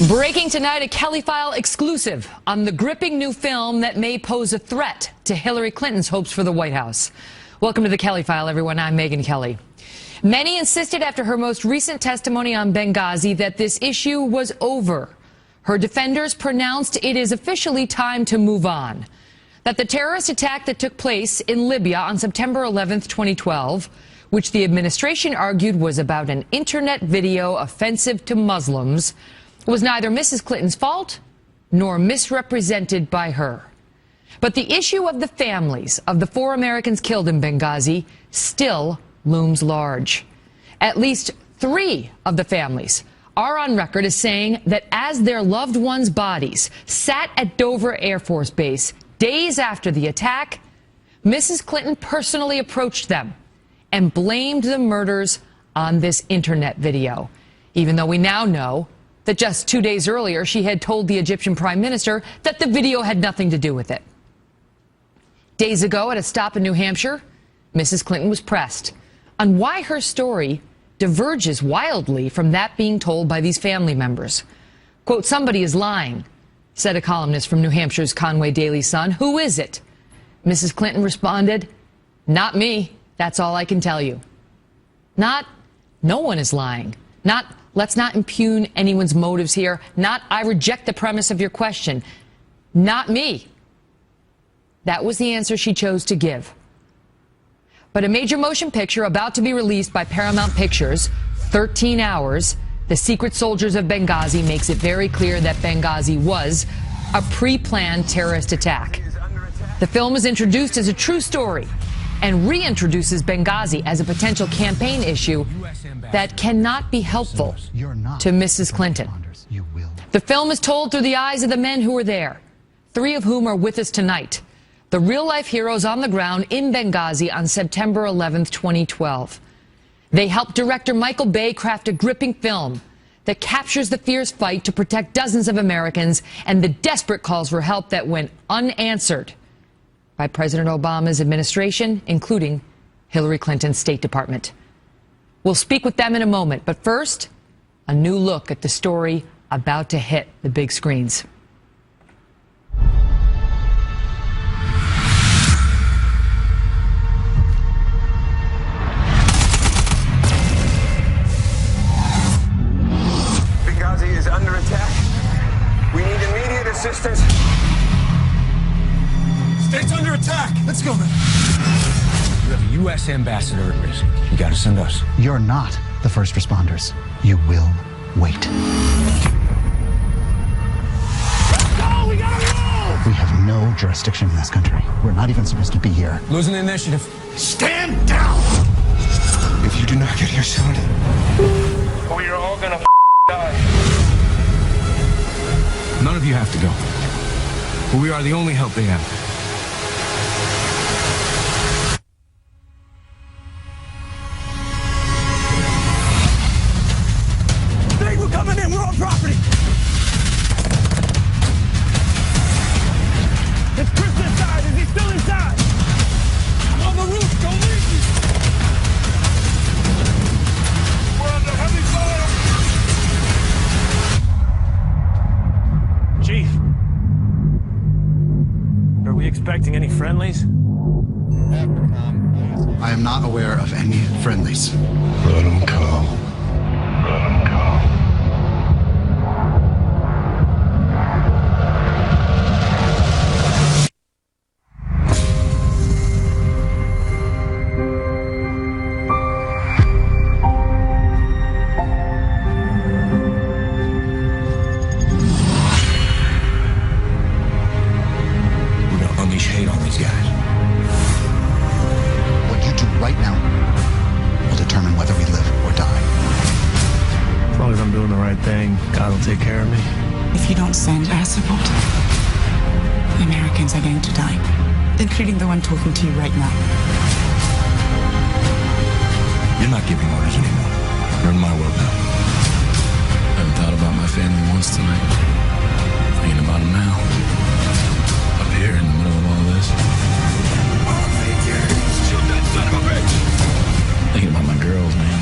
Breaking tonight, a Kelly File exclusive on the gripping new film that may pose a threat to Hillary Clinton's hopes for the White House. Welcome to the Kelly File, everyone. I'm Megyn Kelly. Many insisted after her most recent testimony on Benghazi that this issue was over. Her defenders pronounced it is officially time to move on. That the terrorist attack that took place in Libya on September 11th, 2012, which the administration argued was about an internet video offensive to Muslims, was neither Mrs. Clinton's fault nor misrepresented by her. But the issue of the families of the 4 Americans killed in Benghazi still looms large. At least 3 of the families are on record as saying that as their loved ones' bodies sat at Dover Air Force Base days after the attack, Mrs. Clinton personally approached them and blamed the murders on this internet video, even though we now know that just 2 days earlier she had told the Egyptian Prime Minister that the video had nothing to do with it. Days ago at a stop in New Hampshire, Mrs. Clinton was pressed on why her story diverges wildly from that being told by these family members. Quote, "Somebody is lying," said a columnist from New Hampshire's Conway Daily Sun. "Who is it?" Mrs. Clinton responded, "Not me. That's all I can tell you." Not, "No one is lying." Not, "Let's not impugn anyone's motives here." Not, "I reject the premise of your question." Not me. That was the answer she chose to give. But a major motion picture about to be released by Paramount Pictures, 13 Hours, The Secret Soldiers of Benghazi, makes it very clear that Benghazi was a pre-planned terrorist attack. The film is introduced as a true story and reintroduces Benghazi as a potential campaign issue that cannot be helpful to Mrs. Clinton. The film is told through the eyes of the men who were there, 3 of whom are with us tonight, the real-life heroes on the ground in Benghazi on September 11th, 2012. They helped director Michael Bay craft a gripping film that captures the fierce fight to protect dozens of Americans and the desperate calls for help that went unanswered by President Obama's administration, including Hillary Clinton's State Department. We'll speak with them in a moment, but first, a new look at the story about to hit the big screens. Benghazi is under attack. We need immediate assistance. State's under attack. Let's go, man. You have a U.S. ambassador at risk. You gotta send us. You're not the first responders. You will wait. Let's go! We gotta roll! We have no jurisdiction in this country. We're not even supposed to be here. Losing the initiative. Stand down! If you do not get here soon, we are all gonna die. None of you have to go. But we are the only help they have. We're coming in. We're on property. Is Chris inside? Is he still inside? I'm on the roof. Don't leave me. We're under heavy fire. Chief, are we expecting any friendlies? I am not aware of any friendlies. Let them come. Let them come. Hate on these guys. What you do right now will determine whether we live or die. As long as I'm doing the right thing, God will take care of me. If you don't send our support, the Americans are going to die, including the one talking to you right now. You're not giving orders anymore. You're in my world now. I haven't thought about my family once tonight. Thinking about them now. Up here in the middle of all this. Shoot that son of a bitch! Thinking about my girls, man.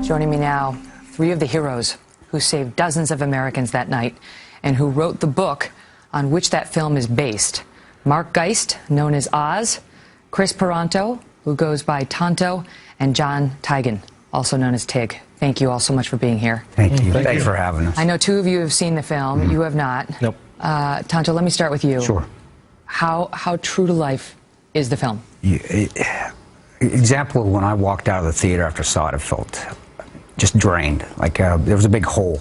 Joining me now, three of the heroes who saved dozens of Americans that night and who wrote the book on which that film is based. Mark Geist, known as Oz, Kris Paronto, who goes by Tonto, and John Tiegen, also known as Tig. Thank you all so much for being here. Thank you. Thanks for having us. I know two of you have seen the film. You have not. Nope. Tonto, let me start with you. Sure. How true to life is the film? Example, when I walked out of the theater after I saw it, I felt just drained. Like there was a big hole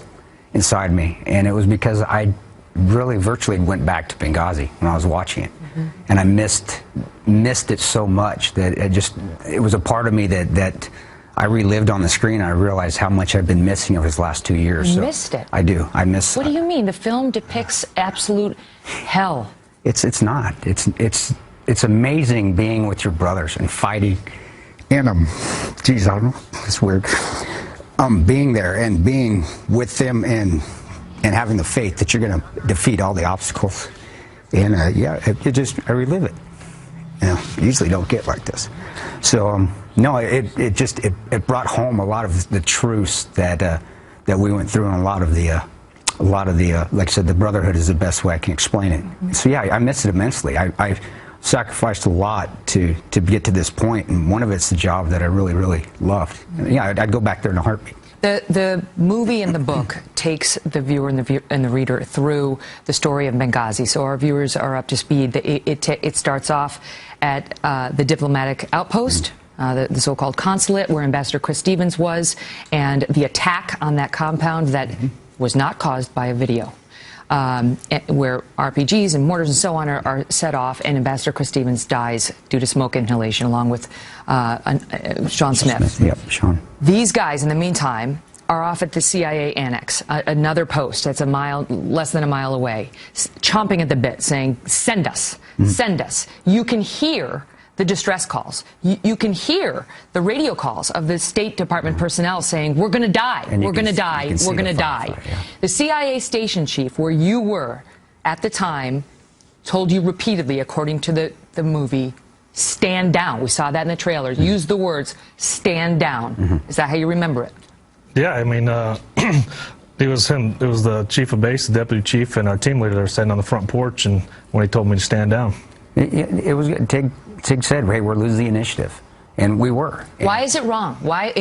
inside me. And it was because I really virtually went back to Benghazi when I was watching it. And I missed it so much that it was a part of me that I relived on the screen. I realized how much I've been missing over these last 2 years. You missed it? I do. I miss. What do you mean? The film depicts absolute hell. It's not. It's amazing being with your brothers and fighting in them. Geez, I don't know. It's weird. Being there and being with them and having the faith that you're going to defeat all the obstacles. And yeah, I relive it. You know, usually don't get like this. So no, it brought home a lot of the truths that we went through, and a lot of the like I said, the brotherhood is the best way I can explain it. So yeah, I miss it immensely. I sacrificed a lot to get to this point, and one of it's the job that I really loved. Yeah, I'd go back there in a heartbeat. The movie and the book takes the viewer and the reader through the story of Benghazi, so our viewers are up to speed. It starts off at the diplomatic outpost, the so-called consulate, where Ambassador Chris Stevens was, and the attack on that compound that was not caused by a video, where RPGs and mortars and so on are set off, and Ambassador Chris Stevens dies due to smoke inhalation, along with Sean Smith. Yep, Sean. These guys, in the meantime, are off at the CIA annex, another post that's less than a mile away, chomping at the bit, saying, "Send us, send us." You can hear the distress calls. You can hear the radio calls of the State Department personnel saying, "We're going to die, we're going to die, we're going to die." Yeah. The CIA station chief, where you were at the time, told you repeatedly, according to the movie, "Stand down." We saw that in the trailer. Use the words, "Stand down." Is that how you remember it? Yeah, I mean, it was him. It was the chief of base, the deputy chief, and our team leader that were sitting on the front porch, and when he told me to stand down. It was good. Tig said, "Hey, we're losing the initiative," and we were. Why is it wrong? Why,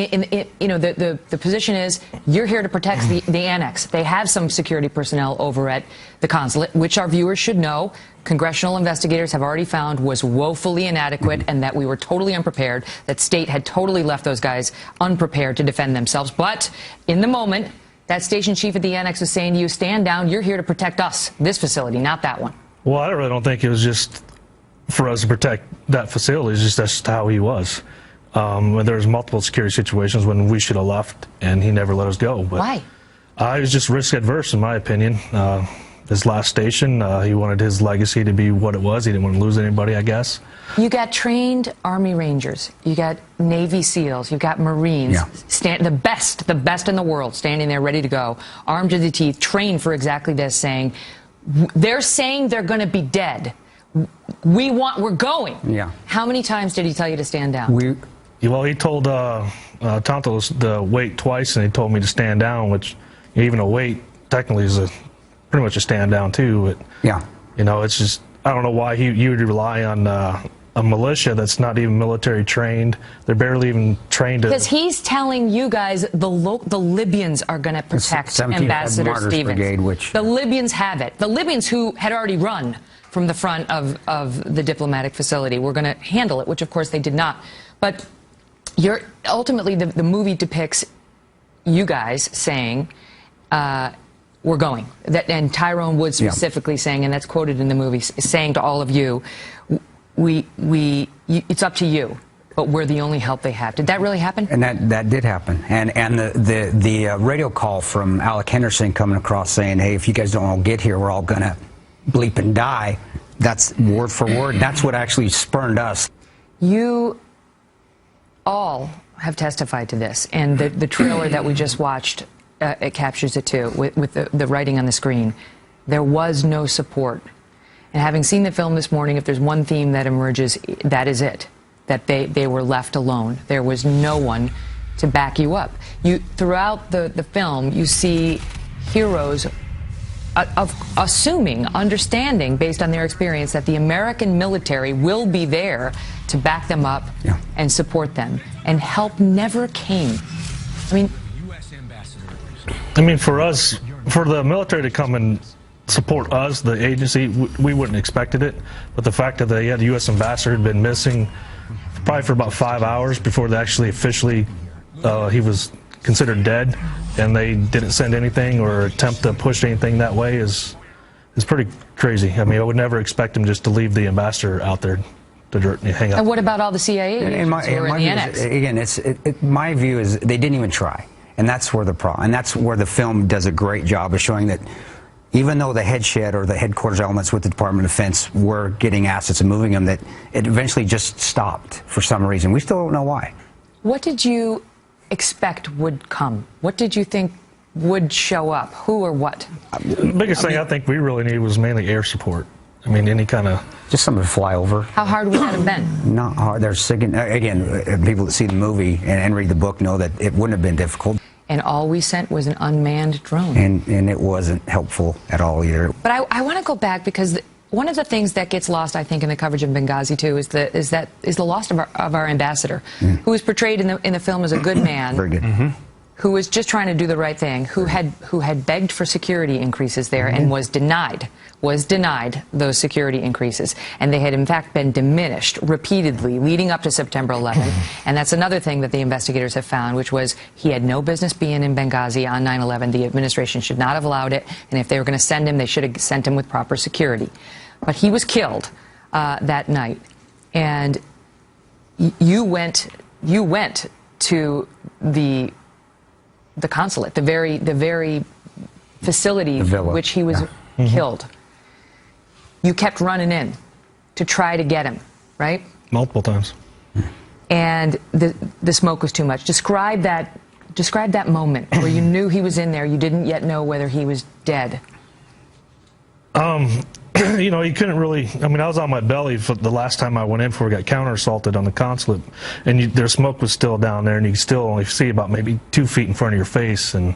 you know, the position is you're here to protect the annex. They have some security personnel over at the consulate, which our viewers should know. Congressional investigators have already found was woefully inadequate, and that we were totally unprepared. That state had totally left those guys unprepared to defend themselves. But in the moment, that station chief at the annex was saying to you, "Stand down. You're here to protect us, this facility, not that one." Well, I really don't think it was just for us to protect that facility. It's just that's how he was. There was multiple security situations when we should have left, and he never let us go. But why? He was just risk adverse, in my opinion. His last station, he wanted his legacy to be what it was. He didn't want to lose anybody, I guess. You got trained Army Rangers, you got Navy SEALs, you got Marines, the best in the world, standing there ready to go, armed to the teeth, trained for exactly this, saying, they're saying they're going to be dead. We're going. Yeah. How many times did he tell you to stand down? Well, he told Tonto to wait twice, and he told me to stand down, which even a wait technically is pretty much a stand down too. But yeah, you know, it's just I don't know why you would rely on a militia that's not even military trained. They're barely even trained. Because he's telling you guys the Libyans are going to protect Ambassador Stevens. Brigade, the Libyans have it. The Libyans who had already run from the front of the diplomatic facility were going to handle it, which of course they did not. But ultimately the movie depicts you guys saying, "We're going." And Tyrone Wood specifically saying, and that's quoted in the movie, saying to all of you, it's up to you, but we're the only help they have. Did that really happen? And that did happen. And the radio call from Alec Henderson coming across saying, "Hey, if you guys don't all get here, we're all gonna bleep and die." That's word for word. That's what actually spurned us. You all have testified to this, and the trailer that we just watched, it captures it too, with the writing on the screen. There was no support. And having seen the film this morning, if there's one theme that emerges, that is it. That they were left alone. There was no one to back you up. Throughout the film, you see heroes of understanding, based on their experience, that the American military will be there to back them up and support them. And help never came. I mean, for us, for the military to come and support us, the agency, we wouldn't expected it. But the fact that the U.S. ambassador had been missing probably for about 5 hours before they actually officially, he was considered dead, and they didn't send anything or attempt to push anything that way is pretty crazy. I mean, I would never expect him just to leave the ambassador out there to hang out. And what about all the CIA agents who were in the annex? Again, my view is they didn't even try. And that's where the problem, and that's where the film does a great job of showing that even though the headshed or the headquarters elements with the Department of Defense were getting assets and moving them, that it eventually just stopped for some reason. We still don't know why. What did you expect would come? What did you think would show up? Who or what? The biggest thing I think we really needed was mainly air support. I mean, any kind of... Just something to fly over. How hard would that have been? Not hard. There's, again, people that see the movie and read the book know that it wouldn't have been difficult. And all we sent was an unmanned drone. And it wasn't helpful at all either. But I want to go back, because one of the things that gets lost, I think, in the coverage of Benghazi too is the loss of our ambassador, who was portrayed in the film as a good man. Very good. Who was just trying to do the right thing, who had begged for security increases there and was denied those security increases, and they had in fact been diminished repeatedly leading up to September 11th. And that's another thing that the investigators have found, which was he had no business being in Benghazi on 9/11. The administration should not have allowed it, and if they were going to send him, they should have sent him with proper security. But he was killed that night, and you went to the consulate, the very facility which he was killed. You kept running in to try to get him, right? Multiple times. And the smoke was too much. Describe that moment where you knew he was in there. You didn't yet know whether he was dead. You know, you couldn't really, I mean, I was on my belly for the last time I went in before we got counter-assaulted on the consulate, and their smoke was still down there, and you could still only see about maybe 2 feet in front of your face, and,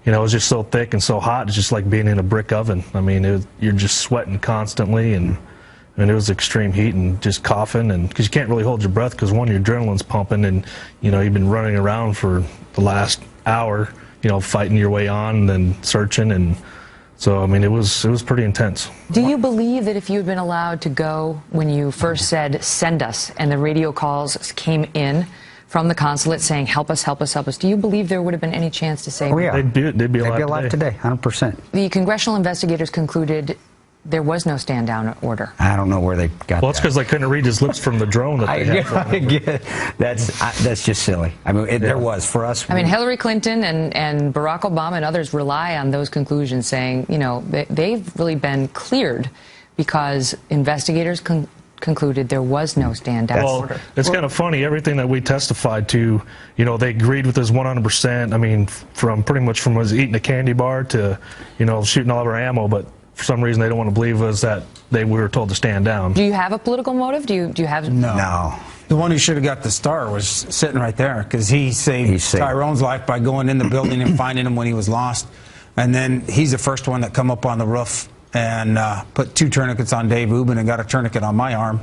you know, it was just so thick and so hot, it's just like being in a brick oven. I mean, you're just sweating constantly, and it was extreme heat and just coughing, and because you can't really hold your breath because, one, your adrenaline's pumping, and, you know, you've been running around for the last hour, you know, fighting your way on and then searching, and so, I mean, it was pretty intense. Do you believe that if you had been allowed to go when you first said, send us, and the radio calls came in from the consulate saying, help us, help us, help us, do you believe there would have been any chance to say... Oh, yeah. They'd be alive today, 100%. The congressional investigators concluded there was no stand-down order. I don't know where they got that. Well, it's because they couldn't read his lips from the drone that they had. I get that's just silly. I mean, there was, for us... I mean, Hillary Clinton and Barack Obama and others rely on those conclusions, saying, you know, they've really been cleared because investigators concluded there was no stand-down order. It's kind of funny, everything that we testified to, you know, they agreed with us 100%. I mean, from pretty much from us eating a candy bar to, you know, shooting all of our ammo, but for some reason they don't want to believe us that we were told to stand down. Do you have a political motive? Do you have... No. The one who should have got the star was sitting right there, because he saved Tyrone's life by going in the building and finding him when he was lost. And then he's the first one that come up on the roof and put 2 tourniquets on Dave Ubben and got a tourniquet on my arm,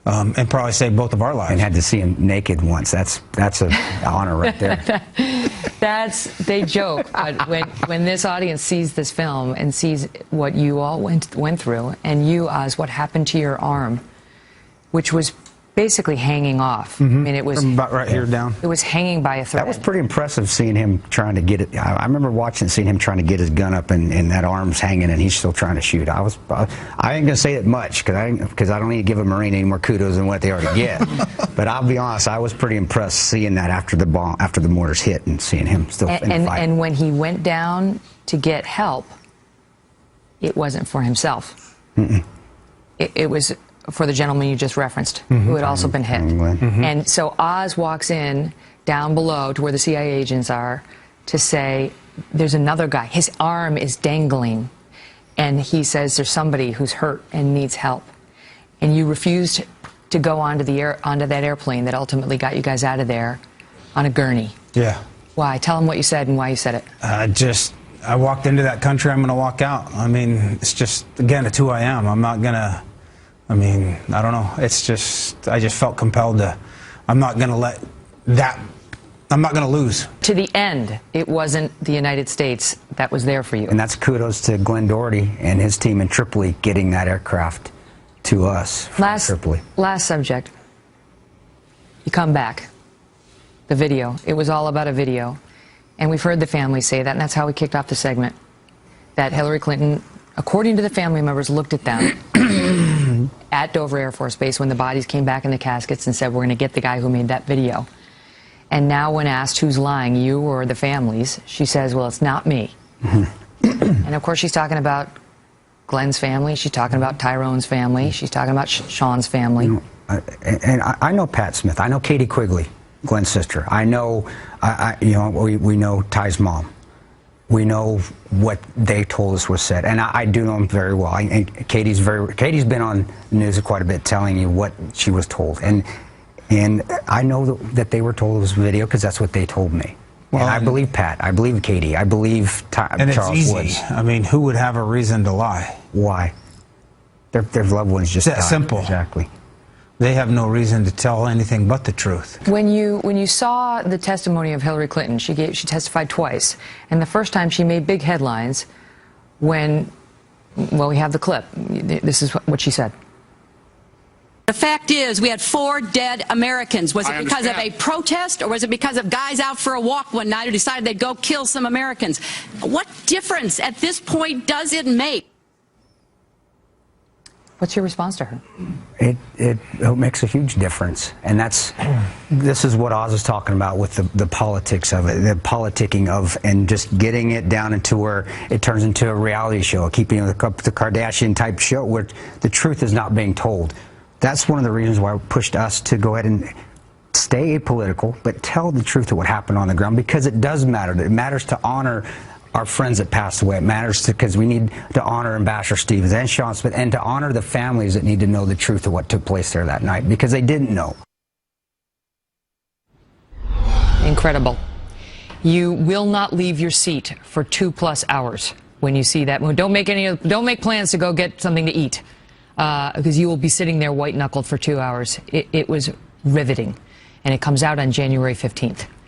and probably saved both of our lives. And had to see him naked once. That's an honor right there. They joke, but when this audience sees this film and sees what you all went through, and you, Oz, what happened to your arm, which was basically hanging off. I mean, it was from about right here down. It was hanging by a thread. That was pretty impressive, seeing him trying to get it. I remember seeing him trying to get his gun up, and that arm's hanging, and he's still trying to shoot. I ain't gonna say it much because I don't need to give a Marine any more kudos than what they already get. But I'll be honest, I was pretty impressed seeing that after the mortars hit, and seeing him still in the fight. And when he went down to get help, it wasn't for himself. It was for the gentleman you just referenced, who had also been hit. And so Oz walks in down below to where the CIA agents are to say, there's another guy. His arm is dangling. And he says there's somebody who's hurt and needs help. And you refused to go onto that airplane that ultimately got you guys out of there on a gurney. Yeah. Why? Tell them what you said and why you said it. I walked into that country, I'm going to walk out. I mean, it's just, again, it's who I am. I'm not going to, I mean, I don't know. It's just, I just felt compelled to, I'm not going to let that, I'm not going to lose. To the end, it wasn't the United States that was there for you. And that's kudos to Glenn Doherty and his team in Tripoli getting that aircraft to us from Tripoli. Last subject. You come back. The video. It was all about a video. And we've heard the family say that, and that's how we kicked off the segment. That Hillary Clinton, according to the family members, looked at them at Dover Air Force Base when the bodies came back in the caskets and said, we're going to get the guy who made that video. And now when asked who's lying, you or the families, she says, well, it's not me. And of course she's talking about Glenn's family. She's talking about Tyrone's family. She's talking about Sean's family. And I know Pat Smith. I know Katie Quigley, Glenn's sister. I know, we know Ty's mom. We know what they told us was said, and I do know them very well. And Katie's been on the news quite a bit, telling you what she was told, and I know that they were told it was video because that's what they told me. Well, and I believe Pat. I believe Katie. I believe and Charles it's easy. Woods. I mean, who would have a reason to lie? Why? Their loved ones just died. That simple. Exactly. They have no reason to tell anything but the truth. When you saw the testimony of Hillary Clinton, she testified twice, and the first time she made big headlines when, well, we have the clip. This is what she said. The fact is, we had 4 dead Americans. Was it because of a protest, or was it because of guys out for a walk one night who decided they'd go kill some Americans? What difference at this point does it make? What's your response to her? It makes a huge difference, and this is what Oz is talking about with the politics of it, the politicking of, and just getting it down into where it turns into a reality show, keeping the Kardashian type show where the truth is not being told. That's one of the reasons why it pushed us to go ahead and stay apolitical, but tell the truth of what happened on the ground, because it does matter. It matters to honor our friends that passed away. It matters because we need to honor Ambassador Stevens and Sean Smith, and to honor the families that need to know the truth of what took place there that night, because they didn't know. Incredible. You will not leave your seat for 2+ hours when you see that. Don't make plans to go get something to eat, because you will be sitting there white-knuckled for 2 hours. It was riveting, and it comes out on January 15th.